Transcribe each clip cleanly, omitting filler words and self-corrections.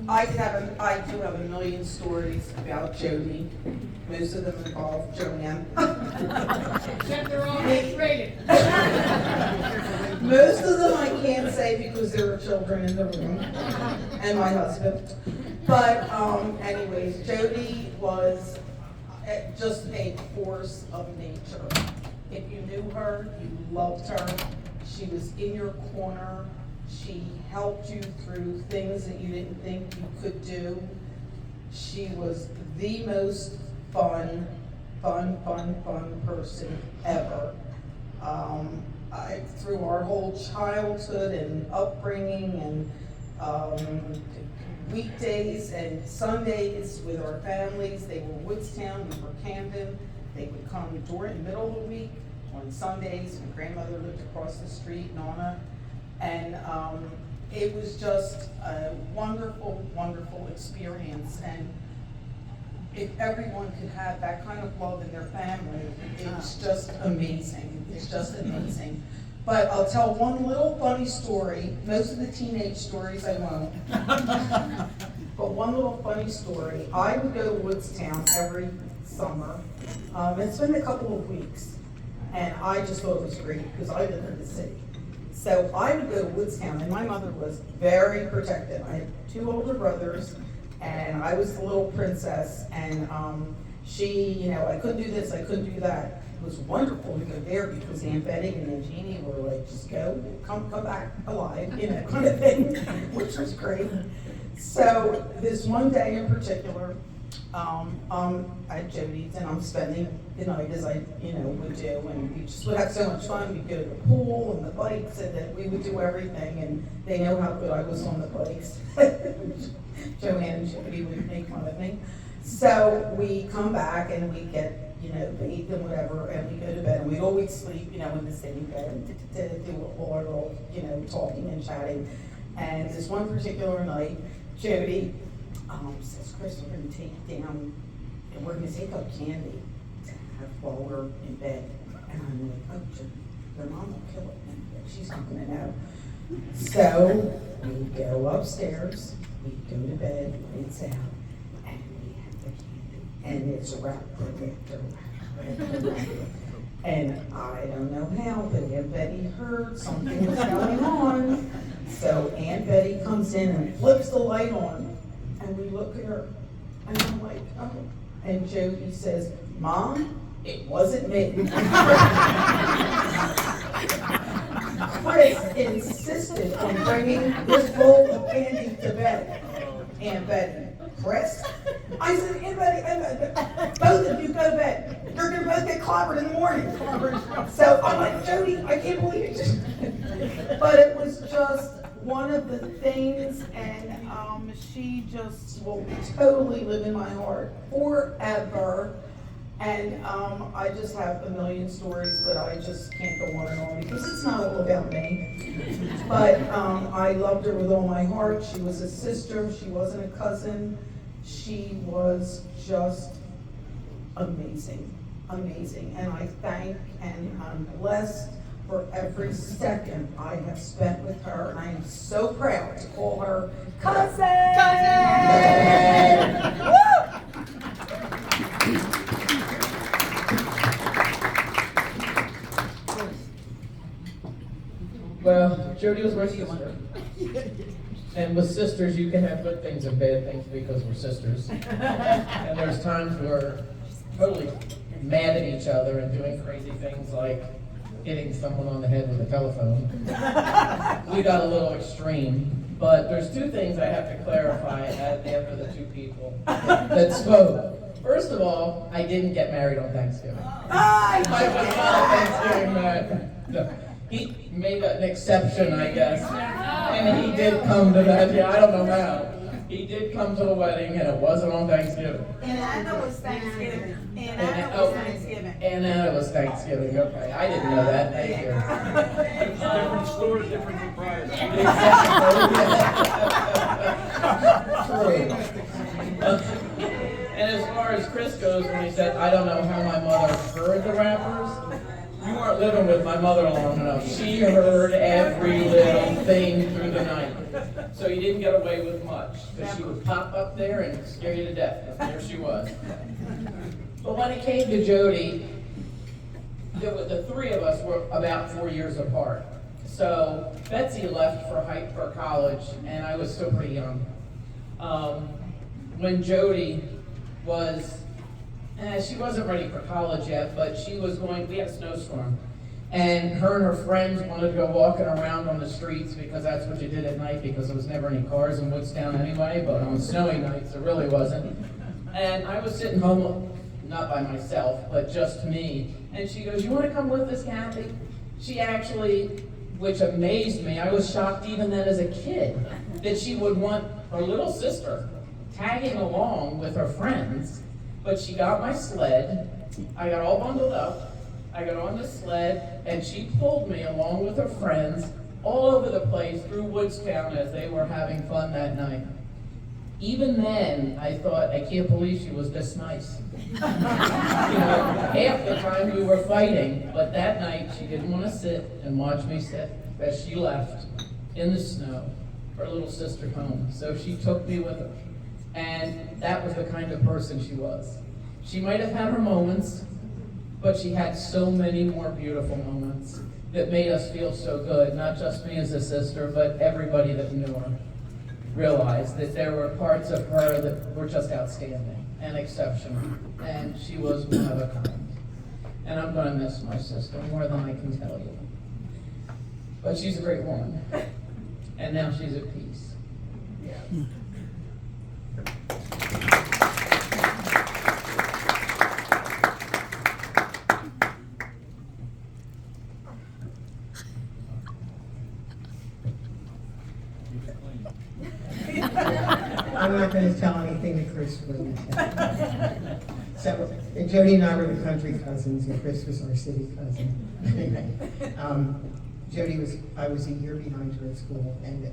I do have a million stories about Jody. Most of them involve Joanne. Except they're all X-rated. Most of them I can't say because there are children in the room and my husband. But anyways, Jody was just a force of nature. If you knew her, you loved her. She was in your corner. She helped you through things that you didn't think you could do. She was the most fun person ever. Through our whole childhood and upbringing and weekdays and Sundays with our families, they were Woodstown, we were Camden. They would come during the middle of the week on Sundays. My grandmother lived across the street, Nonna. And it was just a wonderful, wonderful experience. And if everyone could have that kind of love in their family, it's just amazing. It's just amazing. But I'll tell one little funny story. Most of the teenage stories I won't. But one little funny story. I would go to Woodstown every summer and spend a couple of weeks. And I just thought it was great because I lived in the city. So I would go to Woodstown, and my mother was very protective. I had two older brothers, and I was the little princess, and she, I couldn't do this, I couldn't do that. It was wonderful to go there because Aunt Betty and Aunt Jeannie were like, just go, come back alive, kind of thing, which was great. So this one day in particular, at Jody's, and I'm spending the night as I, would do, and we just would have so much fun. We'd go to the pool and the bikes, and that we would do everything, and they know how good I was on the bikes. Joanne and Jody would make fun of me. So we come back and we get, bathed and whatever, and we go to bed, and we'd always sleep, in the same bed, do all our little, talking and chatting. And this one particular night, Jody says, Chris, we're going to take down, and we're going to take up candy to have while we're in bed. And I'm like, oh, your mom will kill it. And she's not going to know. So we go upstairs, we go to bed, lights out, and we have the candy. And it's wrapped and I don't know how, but Aunt Betty heard something was going on. So Aunt Betty comes in and flips the light on. And we look at her, and I'm like, oh. And Jody says, Mom, it wasn't me. Chris insisted on bringing this bowl of candy to bed. Aunt Betty, Chris? I said, Aunt Betty, both of you go to bed. You're going to both get clobbered in the morning. So I'm like, Jody, I can't believe it. But it was just one of the things, and she just will totally live in my heart forever. And I just have a million stories, but I just can't go on and on because it's not all about me. But I loved her with all my heart. She was a sister. She wasn't a cousin. She was just amazing, amazing. And I thank and I'm blessed for every second I have spent with her. And I am so proud to call her cousin. Well, Jody was my sister. And with sisters, you can have good things and bad things because we're sisters. And there's times we're totally mad at each other and doing crazy things like hitting someone on the head with a telephone. We got a little extreme. But there's two things I have to clarify after the two people that spoke. First of all, I didn't get married on Thanksgiving. I was not a Thanksgiving man. No. He made an exception, I guess, and he did come to that. Yeah, I don't know how. He did come to the wedding, and it wasn't on Thanksgiving. And Anna was Thanksgiving. And Anna was Thanksgiving. Okay, I didn't know that. Thank you. Different stores, different proprietors. True. And as far as Chris goes, when he said, I don't know how my mother heard the rappers, you weren't living with my mother long enough. She heard every little thing through the night. So you didn't get away with much, because she would pop up there and scare you to death, 'cause there she was. But when it came to Jody, the three of us were about 4 years apart. So Betsy left for college, and I was still pretty young. When Jody was, she wasn't ready for college yet, but she was going, we had a snowstorm. And her friends wanted to go walking around on the streets because that's what you did at night, because there was never any cars in Woodstown anyway, but on snowy nights there really wasn't. And I was sitting home, not by myself, but just me. And she goes, "You want to come with us, Kathy?" She actually, which amazed me, I was shocked even then as a kid, that she would want her little sister tagging along with her friends. But she got my sled, I got all bundled up, I got on the sled, and she pulled me along with her friends all over the place through Woodstown as they were having fun that night. Even then, I thought, I can't believe she was this nice. Half the time we were fighting, but that night she didn't want to sit and watch me sit as she left in the snow, her little sister home. So she took me with her. And that was the kind of person she was. She might have had her moments, but she had so many more beautiful moments that made us feel so good, not just me as a sister, but everybody that knew her realized that there were parts of her that were just outstanding and exceptional, and she was one of a kind. And I'm gonna miss my sister more than I can tell you. But she's a great woman, and now she's at peace. I'm not going to tell anything that Chris wouldn't tell. So, and Jody and I were the country cousins, and Chris was our city cousin. I was a year behind her at school, and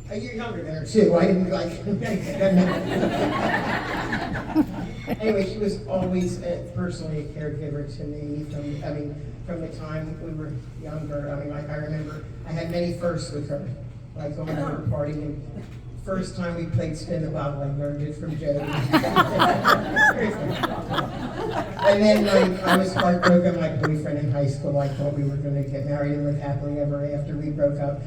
a year younger than her too. I didn't like. Anyway, she was always personally a caregiver to me from the time we were younger. I remember I had many firsts with her, like going to her party, and first time we played Spin the Bottle, I learned it from Jody. And then I was heartbroken. My boyfriend in high school, I thought we were going to get married and live happily ever after. We broke up.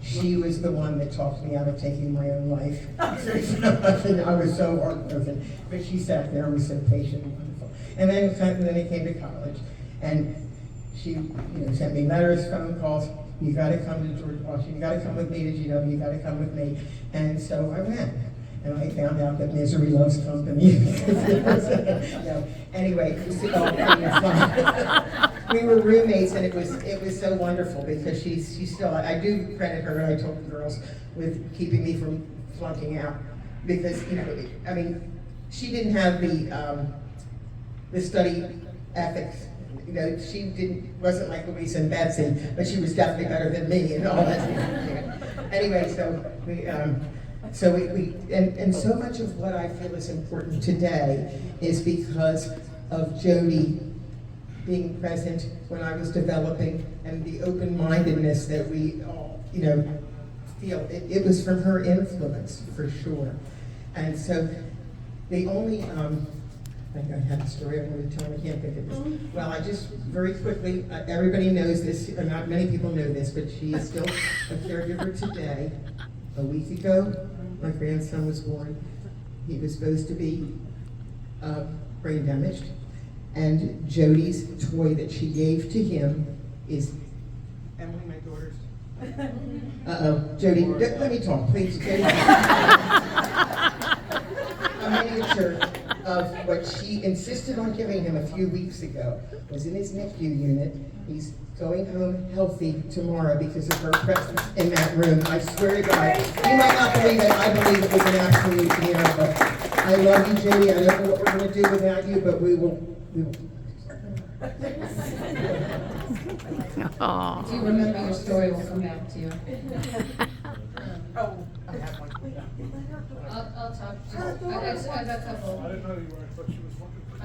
She was the one that talked me out of taking my own life. I was so heartbroken, but she sat there and was so patient and wonderful. And then it came to college, and she sent me letters, phone calls. You got to come to George Washington. You got to come with me to GW. You got to come with me. And so I went, and I found out that misery loves company. Anyway, it was all kind of fun. We were roommates, and it was so wonderful because she's still. I do credit her, and I told the girls, with keeping me from flunking out, because she didn't have the study ethics. She wasn't like Louise and Betsy, but she was definitely better than me and all that. Anyway, so so much of what I feel is important today is because of Jody being present when I was developing, and the open-mindedness that we all, feel. It was from her influence, for sure. And so the only, I think I have a story I want to tell. I can't think of this. Well, I just very quickly, everybody knows this, or not many people know this, but she is still a caregiver today. A week ago, my grandson was born. He was supposed to be brain damaged, and Jody's toy that she gave to him is Emily, my daughter's. Jody, let me talk, please. Jody. A miniature of what she insisted on giving him a few weeks ago was in his NICU unit. He's going home healthy tomorrow because of her presence in that room. I swear to God, you might not believe it. I believe it was an absolute miracle. I love you, Jody. I don't know what we're going to do without you, but we will. Do you remember your story? We'll come back to you. Oh, I have one. I'll talk to you. I have a couple. I didn't know you were, I thought she was looking for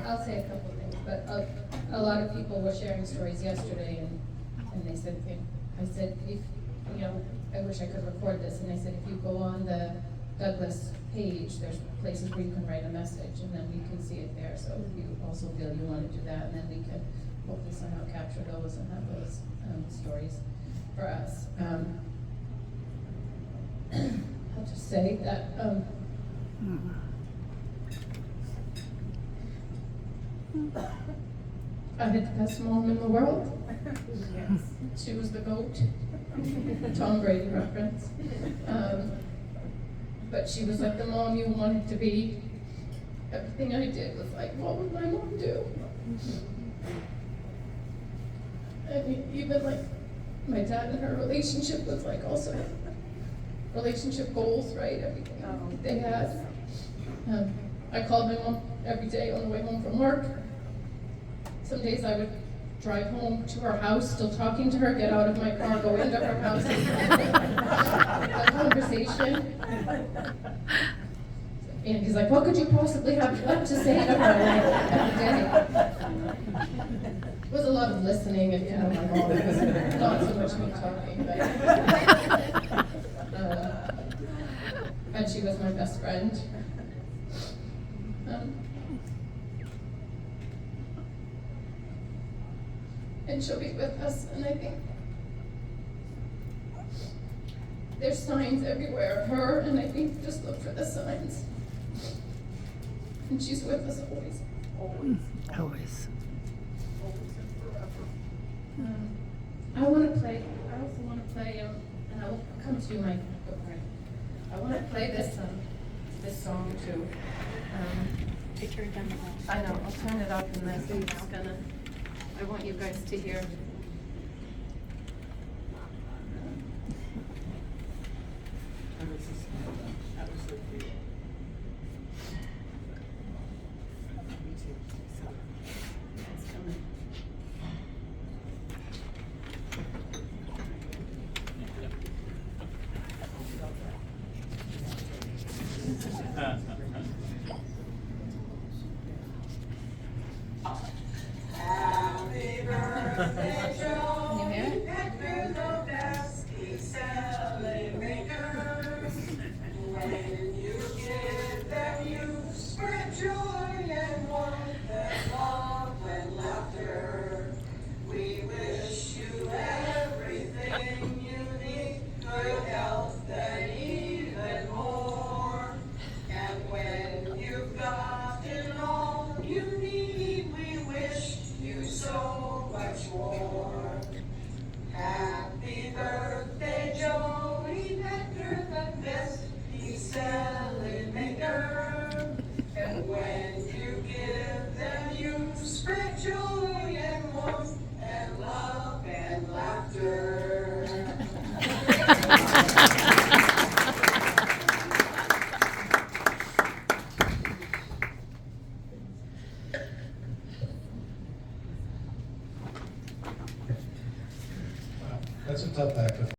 I'll say a couple things, but a lot of people were sharing stories yesterday, and And they said, I said, if, you know, I wish I could record this, and I said, if you go on the Douglas page, there's places where you can write a message, and then we can see it there, so if you also feel you wanna do that, and then we can hopefully somehow capture those and have those, stories for us. I'll just say that, I had the best mom in the world. She was the GOAT. Tom Brady reference. But she was like the mom you wanted to be. Everything I did was like, what would my mom do? And even like my dad and her relationship was like also relationship goals, right? Everything they had. I called my mom every day on the way home from work. Some days I would drive home to her house, still talking to her, get out of my car, go into her house, a conversation. And he's like, what could you possibly have left to say to her every day? It was a lot of listening and, you know, my mom, not so much me talking, but. And she was my best friend. And she'll be with us, and I think there's signs everywhere of her, and I think just look for the signs. And she's with us always. Always. I also want to play, and I'll come to you, Mike. I want to play this song too. I know, I'll turn it up and then I want you guys to hear. It's coming. Can you hear it? Happy birthday, Joey Nectar, the best peace-selling maker. And when you give them, you spread joy and warmth and love and laughter. That's a tough act to